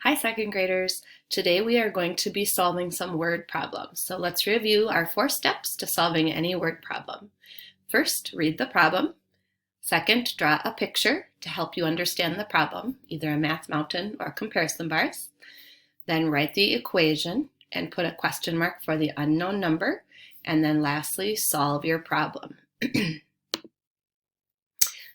Hi, second graders. Today we are going to be solving some word problems. So let's review our 4 steps to solving any word problem. First, read the problem. Second, draw a picture to help you understand the problem, either a math mountain or comparison bars. Then write the equation and put a question mark for the unknown number. And then lastly, solve your problem.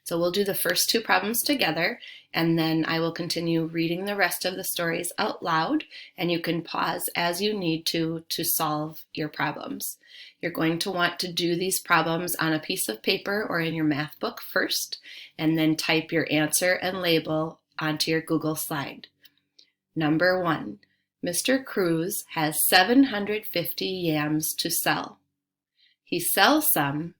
So we'll do the first 2 problems together, and then I will continue reading the rest of the stories out loud, and you can pause as you need to solve your problems. You're going to want to do these problems on a piece of paper or in your math book first, and then type your answer and label onto your Google slide. Number 1, Mr. Cruz has 750 yams to sell. He sells some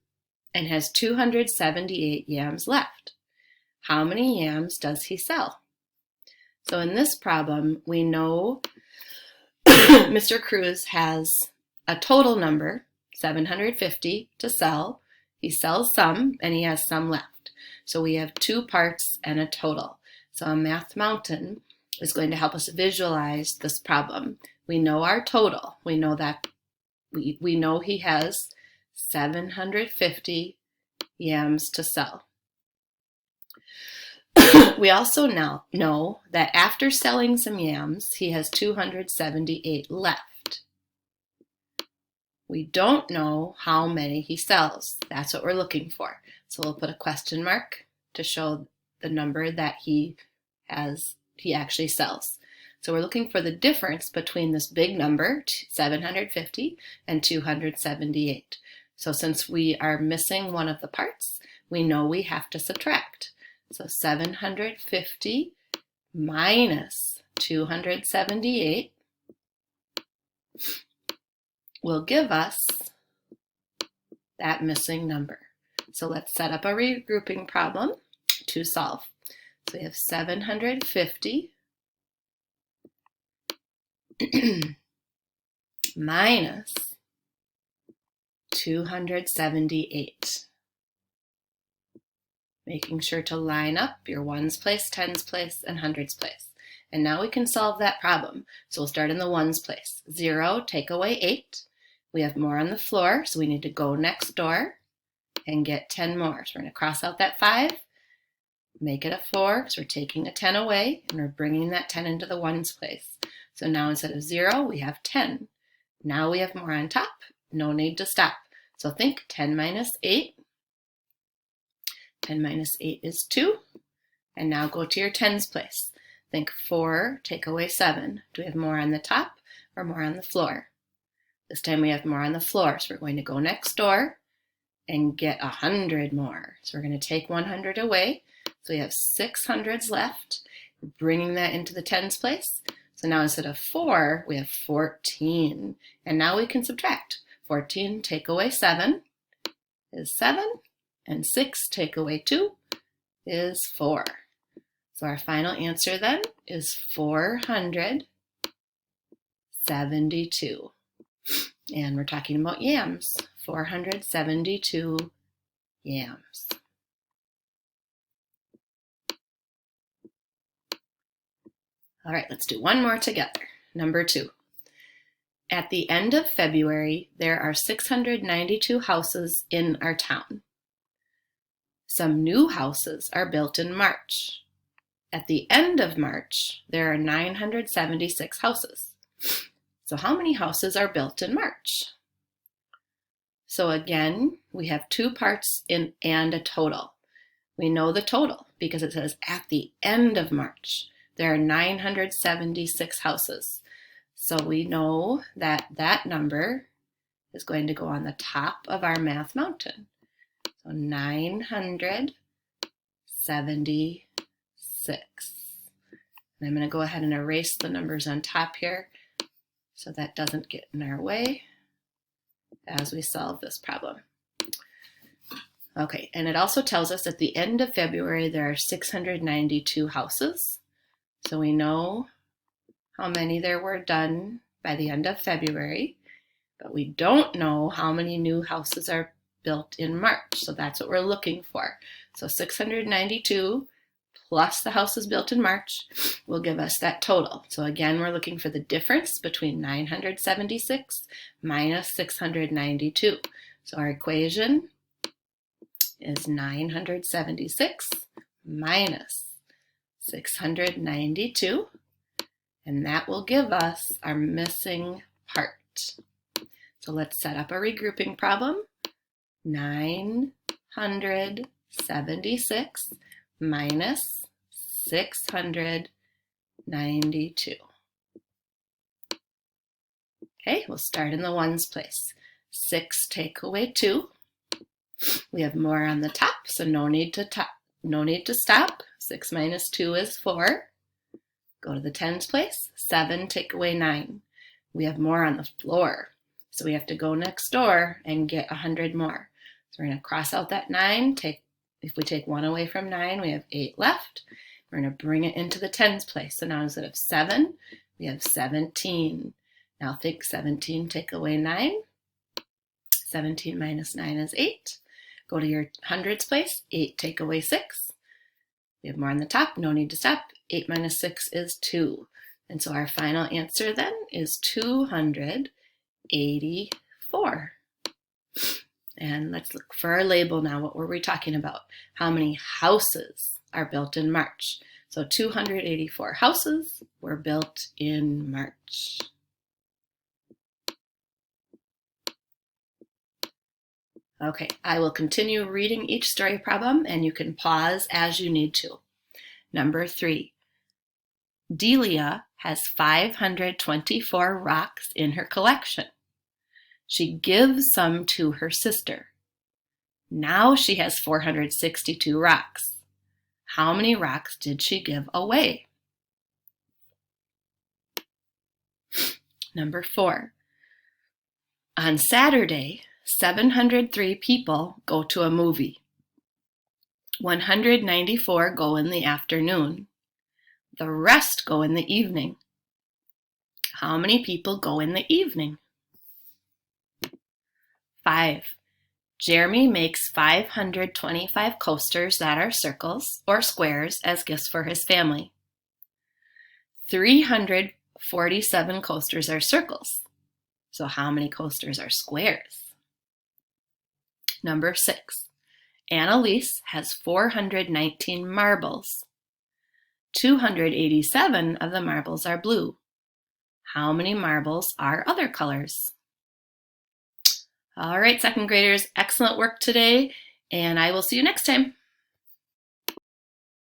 and has 278 yams left. How many yams does he sell? So in this problem, we know Mr. Cruz has a total number, 750, to sell. He sells some, and he has some left. So we have 2 parts and a total. So a math mountain is going to help us visualize this problem. We know our total. We know that we know he has 750 yams to sell. We also now know that after selling some yams, he has 278 left. We don't know how many he sells. That's what we're looking for. So we'll put a question mark to show the number that he actually sells. So we're looking for the difference between this big number, 750, and 278. So since we are missing one of the parts, we know we have to subtract. So 750 minus 278 will give us that missing number. So let's set up a regrouping problem to solve. So we have 750 minus 278. Making sure to line up your ones place, tens place, and hundreds place. And now we can solve that problem. So we'll start in the ones place. 0, take away 8. We have more on the floor, so we need to go next door and get 10 more. So we're going to cross out that 5, make it a 4, because we're taking a 10 away, and we're bringing that 10 into the ones place. So now instead of 0, we have 10. Now we have more on top. No need to stop. So think 10 minus 8. 10 minus 8 is 2. And now go to your tens place. Think 4, take away 7. Do we have more on the top or more on the floor? This time we have more on the floor. So we're going to go next door and get 100 more. So we're going to take 100 away. So we have 6 hundreds left. We're bringing that into the tens place. So now instead of 4, we have 14. And now we can subtract. 14 take away 7 is 7. And 6 take away 2 is 4. So our final answer then is 472. And we're talking about yams. 472 yams. All right, let's do one more together. Number 2. At the end of February, there are 692 houses in our town. Some new houses are built in March. At the end of March, there are 976 houses. So how many houses are built in March? So again, we have 2 parts and a total. We know the total because it says at the end of March, there are 976 houses. So we know that that number is going to go on the top of our math mountain. So 976. And I'm going to go ahead and erase the numbers on top here so that doesn't get in our way as we solve this problem. Okay, and it also tells us at the end of February there are 692 houses. So we know how many there were done by the end of February, but we don't know how many new houses are built in March. So that's what we're looking for. So 692 plus the houses built in March will give us that total. So again, we're looking for the difference between 976 minus 692. So our equation is 976 minus 692, and that will give us our missing part. So let's set up a regrouping problem. 976 minus 692. Okay, we'll start in the ones place. 6 take away 2. We have more on the top, so no need to stop. 6 minus 2 is 4. Go to the tens place. 7 take away 9. We have more on the floor, so we have to go next door and get 100 more. So we're going to cross out that 9. If we take 1 away from 9, we have 8 left. We're going to bring it into the tens place. So now instead of 7, we have 17. Now think 17 take away 9. 17 minus 9 is 8. Go to your hundreds place. 8 take away 6. We have more on the top. No need to stop. 8 minus 6 is 2. And so our final answer then is 284. And let's look for our label now. What were we talking about? How many houses are built in March? So 284 houses were built in March. Okay, I will continue reading each story problem, and you can pause as you need to. Number 3. Delia has 524 rocks in her collection. She gives some to her sister. Now she has 462 rocks. How many rocks did she give away? Number 4. On Saturday, 703 people go to a movie. 194 go in the afternoon. The rest go in the evening. How many people go in the evening? 5. Jeremy makes 525 coasters that are circles or squares as gifts for his family. 347 coasters are circles. So how many coasters are squares? Number 6. Annalise has 419 marbles. 287 of the marbles are blue. How many marbles are other colors? All right, second graders, excellent work today, and I will see you next time.